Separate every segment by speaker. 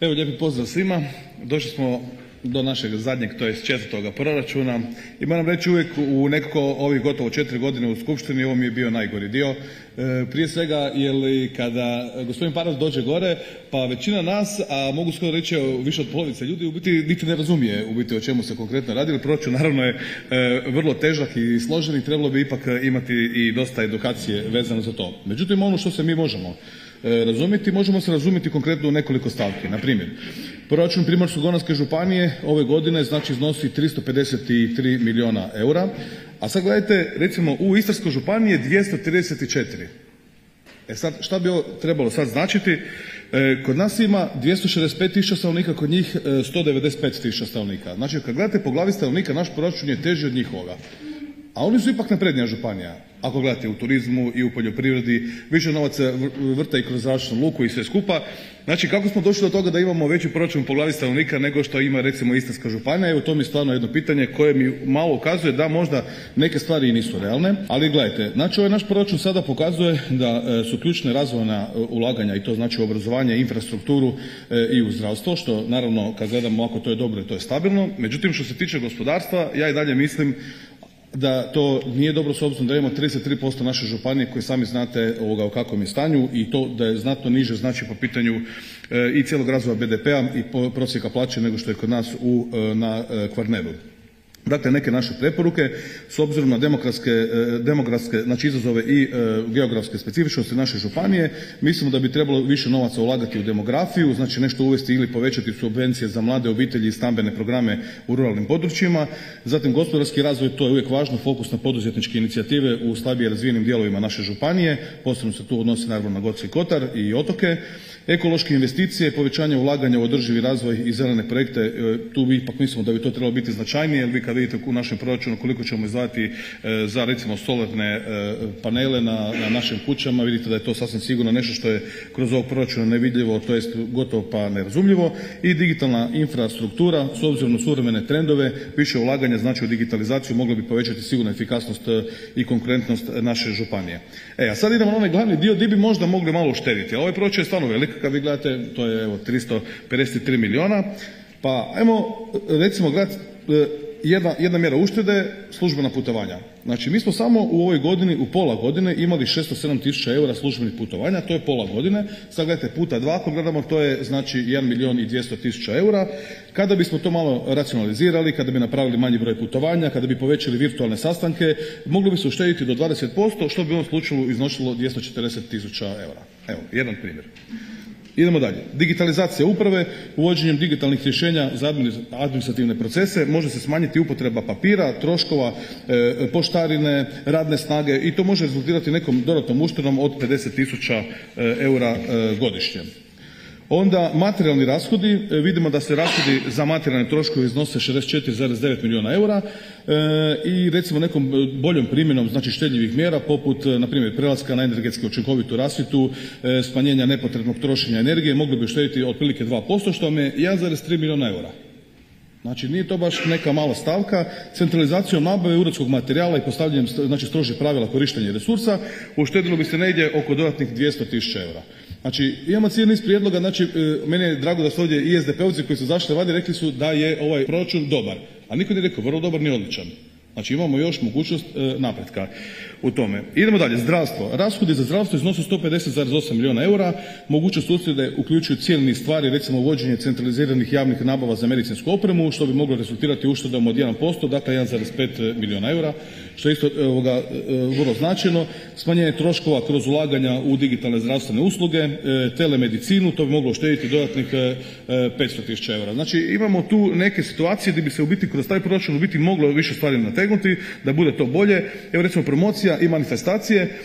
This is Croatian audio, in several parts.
Speaker 1: Evo, lijepi pozdrav svima. Došli smo do našeg zadnjeg, to jest četvrtoga proračuna i moram reći uvijek u nekako ovih gotovo 4 godine u Skupštini ovo mi je bio najgori dio. Prije svega jer kada gospodin Paras dođe gore pa većina nas, a mogu skoro reći više od polovice ljudi u biti niti ne razumije u biti o čemu se konkretno radi. Proračun naravno je vrlo težak i složen i trebalo bi ipak imati i dosta edukacije vezano za to. Međutim, ono što se mi možemo razumjeti, možemo se razumjeti konkretno u nekoliko stavki. Na primjer, proračun Primorsko-goranske županije ove godine znači iznosi 353 milijuna eura, a sad gledajte, recimo u Istarskoj županiji je 234. Sad, šta bi ovo trebalo sad značiti? Kod nas ima 265 tisuća stanovnika, kod njih 195 tisuća stanovnika. Znači, kad gledate po glavi stanovnika, naš proračun je teži od njihovoga. A oni su ipak naprednija županija. Ako gledate u turizmu i u poljoprivredi, više novaca vrta i kroz zračnu luku i sve skupa. Znači, kako smo došli do toga da imamo veći proračun po glavi stanovnika nego što ima recimo Istarska županija? Evo, to mi je stvarno jedno pitanje koje mi malo ukazuje da možda neke stvari i nisu realne. Ali gledajte, znači ovaj naš proračun sada pokazuje da su ključne razvojna ulaganja, i to znači u obrazovanje, infrastrukturu i u zdravstvo, što naravno kad gledamo ako to je dobro i to je stabilno. Međutim, što se tiče gospodarstva, ja i dalje mislim da to nije dobro s obzirom da imamo 33% naše županije koje sami znate u kakvom je stanju i to da je znatno niže znači po pitanju i cijelog razvoja BDP-a i prosjeka plaće nego što je kod nas na Kvarneru. Dakle, neke naše preporuke s obzirom na demografske znači izazove i geografske specifičnosti naše županije, mislimo da bi trebalo više novaca ulagati u demografiju, znači nešto uvesti ili povećati subvencije za mlade obitelji i stambene programe u ruralnim područjima. Zatim, gospodarski razvoj, to je uvijek važno, fokus na poduzetničke inicijative u slabije razvijenim dijelovima naše županije, posebno se tu odnosi naravno na Gorski kotar i otoke. Ekološke investicije, povećanje ulaganja u održivi razvoj i zelene projekte, tu bi ipak mislimo da bi to trebalo biti značajnije, jer vi kad vidite u našem proračunu koliko ćemo izdvajati za recimo solarne panele na našim kućama, vidite da je to sasvim sigurno nešto što je kroz ovog proračuna nevidljivo, to jest gotovo pa nerazumljivo. I digitalna infrastruktura, s obzirom na suvremene trendove, više ulaganja znači u digitalizaciju moglo bi povećati sigurno efikasnost i konkurentnost naše županije. A sad idemo na onaj glavni dio gdje bi možda mogli malo uštediti. Ovaj proračun je stvarno velik, kad vi gledate, to je evo 353 milijuna, pa ajmo recimo gledati jedna mjera uštede, službena putovanja. Znači, mi smo samo u ovoj godini, u pola godine imali 607 tisuća eura službenih putovanja, to je pola godine. Sad gledajte puta 2, ako gledamo, to je znači 1 milijun i 200 tisuća eura. Kada bismo to malo racionalizirali, kada bi napravili manji broj putovanja, kada bi povećali virtualne sastanke, mogli bi se uštediti do 20%, što bi u ovom slučaju iznosilo 240 tisuća eura. Evo, jedan primjer. Idemo dalje. Digitalizacija uprave, uvođenjem digitalnih rješenja za administrativne procese može se smanjiti upotreba papira, troškova, poštarine, radne snage i to može rezultirati nekom dodatnom uštedom od 50 tisuća eura godišnje. Onda materijalni rashodi, vidimo da se rashodi za materijalne troškove iznose 64,9 milijuna eura i recimo nekom boljom primjenom znači štedljivih mjera poput na primjer prelaska na energetski učinkovitu rasvjetu, smanjenja nepotrebnog trošenja energije mogli bi uštediti otprilike 2%, što vam je 1,3 milijuna eura. Znači, nije to baš neka mala stavka. Centralizacijom nabave uredskog materijala i postavljanjem znači strožih pravila korištenja resursa uštedilo bi se negdje oko dodatnih 200 tisuća eura. Znači, imamo cijeli niz prijedloga, znači meni je drago da su ovdje i SDP-ovci koji su zašli vani rekli su da je ovaj proračun dobar, a niko nije rekao vrlo dobar ni odličan. Znači, imamo još mogućnost napretka u tome. Idemo dalje. Zdravstvo. Rashodi za zdravstvo iznose 150,8 milijuna eura. Mogućnost uštede uključuju cijeli niz stvari, recimo uvođenje centraliziranih javnih nabava za medicinsku opremu, što bi moglo rezultirati uštedom od 1%, dakle 1,5 milijuna eura, što je isto vrlo značajno. Smanjenje troškova kroz ulaganja u digitalne zdravstvene usluge, telemedicinu, to bi moglo uštediti dodatnih 500 tisuća eura. Znači, imamo tu neke situacije gdje bi se u biti kroz taj proračun u biti moglo više stvari nategnuti, da bude to bolje. Evo recimo promocija i manifestacije,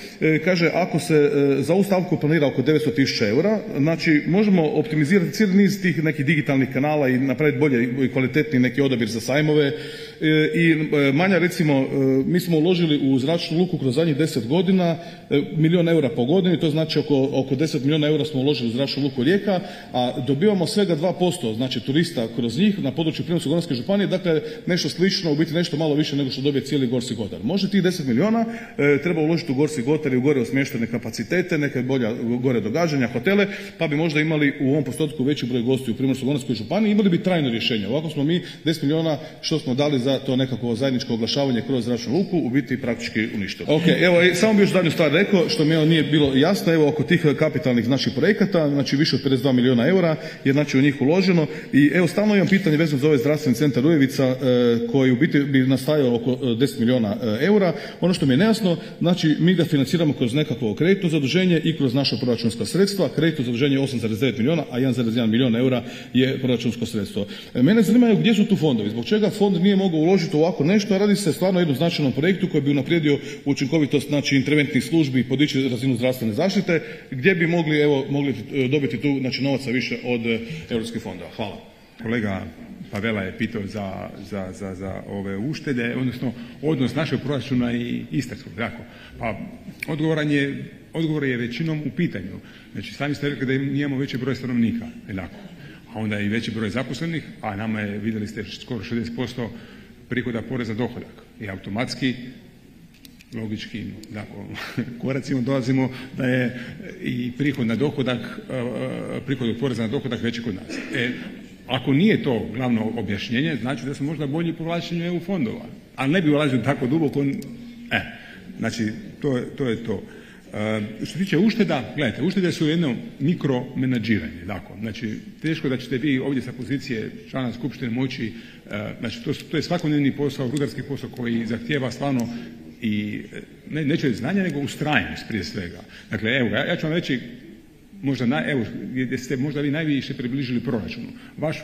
Speaker 1: kaže ako se za ovu stavku planira oko 900 tisuća eura, znači možemo optimizirati cijeli niz tih nekih digitalnih kanala i napraviti bolje i kvalitetniji neki odabir za sajmove i manja recimo, mi smo uložili u zračnu luku kroz zadnjih 10 godina milijun eura po godini, to znači oko 10 milijuna eura smo uložili u zračnu luku Rijeka, a dobivamo svega 2% znači turista kroz njih na području Primorsko-goranske županije, dakle nešto slično, u biti nešto malo više nego što dobije cijeli Gorski kotar. Može tih 10 milijuna treba uložiti u Gorski kotar i u gore smještene kapacitete, neke gore događanja, hotele, pa bi možda imali u ovom postotku veći broj gostiju u Primorsko-goranskoj županiji, imali bi trajno rješenje. Ovako smo mi 10 milijuna što smo dali za to nekako zajedničko oglašavanje kroz zračnu luku u biti praktički uništili. Ok, evo samo bi još zadnju stvar rekao što mi nije bilo jasno, evo oko tih kapitalnih projekata, znači više od 52 milijuna eura je znači u njih uloženo i evo stalno imam pitanje vezano za ovaj zdravstveni centar Ujevica koji u biti bi nastajao oko 10 milijuna eura. Ono što mi je nejasno, znači mi ga financiramo kroz nekakvo kreditno zaduženje i kroz naša proračunska sredstva. Kreditno zaduženje je 8,9 milijuna, a 1,1 milijun eura je proračunsko sredstvo. Mene zanimaju gdje su tu fondovi, zbog čega fond nije mogao uložiti u ovako nešto, a radi se stvarno o jednom značajnom projektu koji bi unaprijedio učinkovitost znači interventnih službi i podići razinu zdravstvene zaštite, gdje bi mogli dobiti tu znači novaca više od europskih fondova. Hvala.
Speaker 2: Kolega Pavela je pitao za ove uštede, odnosno odnos našeg proračuna i istarskog. Tako. Pa odgovor je većinom u pitanju. Znači sami ste rekli da imamo veći broj stanovnika, jednako. A onda i veći broj zaposlenih, a nama je, vidjeli ste, skoro 60% prihoda poreza na dohodak. I automatski, logički, dakle, koracima dolazimo da je i prihod na dohodak, prihod od poreza na dohodak veći kod nas. Ako nije to glavno objašnjenje, znači da smo možda bolji u povlačenju EU fondova. Ali ne bi ulazio tako duboko. Znači, to je to. Što se tiče ušteda, gledajte, uštede su jedno mikromenadžiranje. Dakle, znači, teško da ćete vi ovdje sa pozicije člana skupštine moći, znači to je svakodnevni posao, rudarski posao koji zahtijeva stvarno i neću reći znanja, nego ustrajnost prije svega. Dakle, evo, ja ću vam reći evo, gdje ste možda vi najviše približili proračunu.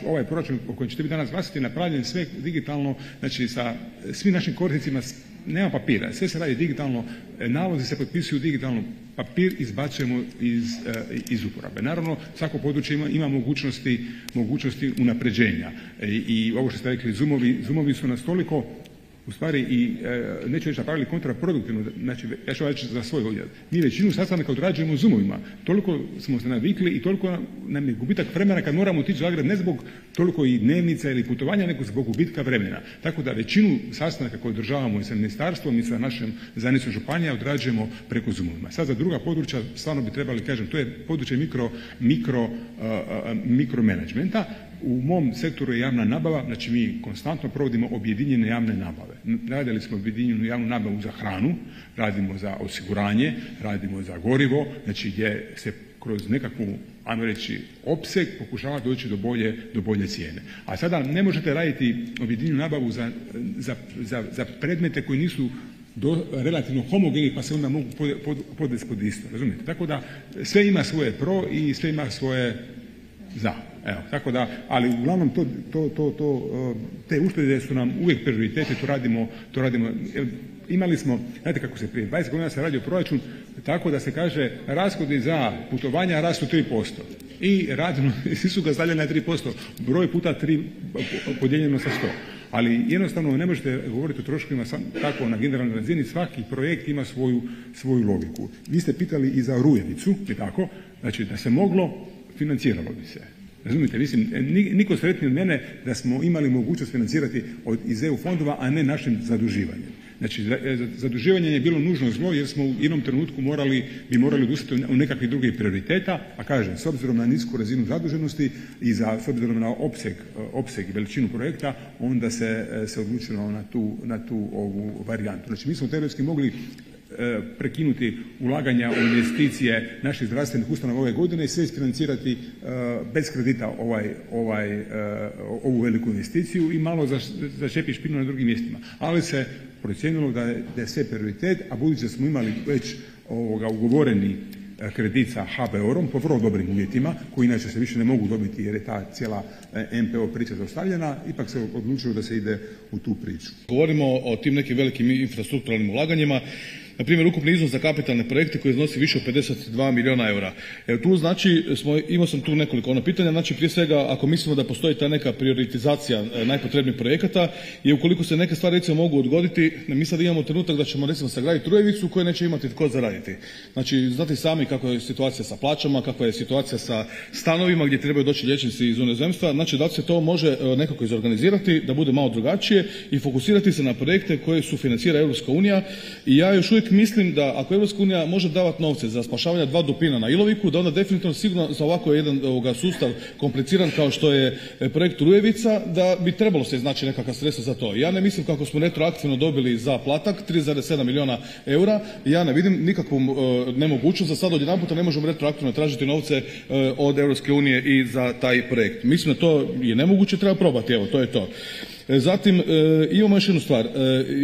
Speaker 2: Ovaj proračun o kojem ćete vi danas glasati je napravljen sve digitalno, znači sa svim našim korisnicima, nema papira, sve se radi digitalno, nalozi se potpisuju digitalno, papir izbacujemo iz uporabe. Naravno, svako područje ima mogućnosti unapređenja. I ovo što ste rekli, zoomovi su nas toliko u stvari i neću reći napravili kontraproduktivno, znači ja ću reći za svoj odjel. Mi većinu sastanaka odrađujemo zoomovima, toliko smo se navikli i toliko nam je gubitak vremena kad moramo otići u Zagreb ne zbog toliko i dnevnica ili putovanja, nego zbog gubitka vremena. Tako da većinu sastanaka koje održavamo i sa ministarstvom i sa našem zajednicom županija odrađujemo preko zoomovima. Sad za druga područja stvarno bi trebali, kažem, to je područje mikromanagementa. U mom sektoru je javna nabava, znači mi konstantno provodimo objedinjene javne nabave. Radili smo objedinjenu javnu nabavu za hranu, radimo za osiguranje, radimo za gorivo, znači gdje se kroz nekakvu, ajmo reći, opseg pokušava doći do bolje cijene. A sada ne možete raditi objedinjenu nabavu za predmete koji nisu relativno homogeni pa se onda mogu podvesti pod isto, razumijete? Tako da sve ima svoje pro i sve ima svoje za. Evo, tako da, ali uglavnom te uštede su nam uvijek prioritete, to radimo. Imali smo, znate kako se prije 20 godina se radio proračun tako da se kaže rashodi za putovanja rastu 3%. I radimo, svi su ga stavljali na 3%, broj puta 3 podijeljeno sa 100. Ali jednostavno ne možete govoriti o troškovima tako na generalnoj razini, svaki projekt ima svoju logiku. Vi ste pitali i za Rujevicu, je tako? Znači da se moglo, financiralo bi se. Razumite, mislim, niko sretniji od mene da smo imali mogućnost financirati iz EU fondova, a ne našim zaduživanjem. Znači, zaduživanje je bilo nužno zlo jer smo u jednom trenutku bi morali odustati u nekakvih drugih prioriteta, a kažem, s obzirom na nisku razinu zaduženosti i s obzirom na opseg i veličinu projekta, onda se odlučilo na tu ovu varijantu. Znači, mi smo teoretski mogli prekinuti ulaganja u investicije naših zdravstvenih ustanova ove godine i sve isfinancirati bez kredita ovu veliku investiciju i malo začepi špinu na drugim mjestima. Ali se procijenilo da je sve prioritet, a budući da smo imali već ugovoreni kredit sa HBOR-om po vrlo dobrim uvjetima, koji inače se više ne mogu dobiti jer je ta cijela MPO priča zaustavljena, ipak se odlučilo da se ide u tu priču.
Speaker 1: Govorimo o tim nekim velikim infrastrukturalnim ulaganjima. na primjer ukupni iznos za kapitalne projekte koji iznosi više od 52 milijuna eura. Tu znači imao sam tu nekoliko pitanja, znači prije svega ako mislimo da postoji ta neka prioritizacija najpotrebnijih projekata i ukoliko se neke stvari recimo mogu odgoditi, mi sad imamo trenutak da ćemo recimo sagraditi Rujevicu koju neće imati tko zaraditi. Znači znate sami kakva je situacija sa plaćama, kakva je situacija sa stanovima gdje trebaju doći liječnici iz inozemstva, znači da li se to može nekako izorganizirati da bude malo drugačije i fokusirati se na projekte koje sufinancira Europska unija. I ja još uvijek mislim da ako Europska unija može davati novce za spašavanje 2 dupina na Iloviku, da onda definitivno sigurno za ovako jedan sustav kompliciran kao što je projekt Rujevica, da bi trebalo se iznaći nekakva sredstva za to. Ja ne mislim kako smo retroaktivno dobili za Platak 3,7 milijuna eura, ja ne vidim nikakvu nemogućnost da sad odjedanputa ne možemo retroaktivno tražiti novce od Europske unije i za taj projekt. Mislim da to je nemoguće, treba probati, evo to je to. Zatim imamo još jednu stvar,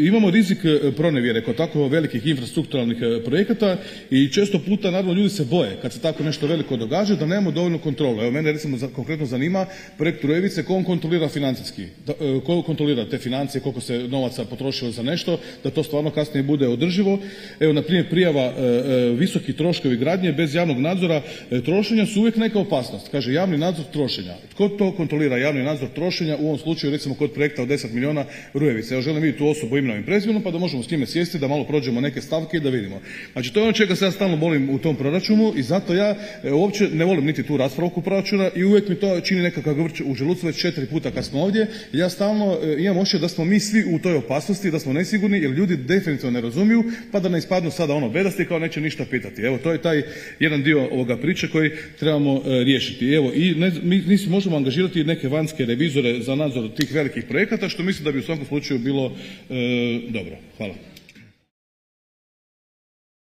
Speaker 1: imamo rizik pronevjere kod tako velikih infrastrukturalnih projekata i često puta naravno ljudi se boje kad se tako nešto veliko događa da nemamo dovoljno kontrolu. Evo mene recimo konkretno zanima projekt Rujevice, ko on kontrolira financijski, ko kontrolira te financije, koliko se novaca potrošilo za nešto, da to stvarno kasnije bude održivo. Evo na primjer prijava visoki troškovi gradnje bez javnog nadzora trošenja su uvijek neka opasnost. Kaže javni nadzor trošenja. Tko to kontrolira javni nadzor trošenja u ovom slučaju recimo kod projekta od 10 milijuna Rujevice. Ja želim vidjeti tu osobu imenom i prezimenom pa da možemo s njime sjesti, da malo prođemo neke stavke i da vidimo. Znači to je ono čega se ja stalno bolim u tom proračunu i zato ja uopće ne volim niti tu raspravu oko proračuna i uvijek mi to čini nekakav grč u želucu već 4 puta kad smo ovdje. Ja stalno imam osjećaj da smo mi svi u toj opasnosti, da smo nesigurni jer ljudi definitivno ne razumiju pa da ne ispadnu sada bedasti kao neće ništa pitati. Evo to je taj jedan dio ovoga priče koji trebamo riješiti. Evo i mi možemo angažirati neke vanjske revizore za nadzor tih velikih projekata što mislim da bi u svakom slučaju bilo dobro. Hvala.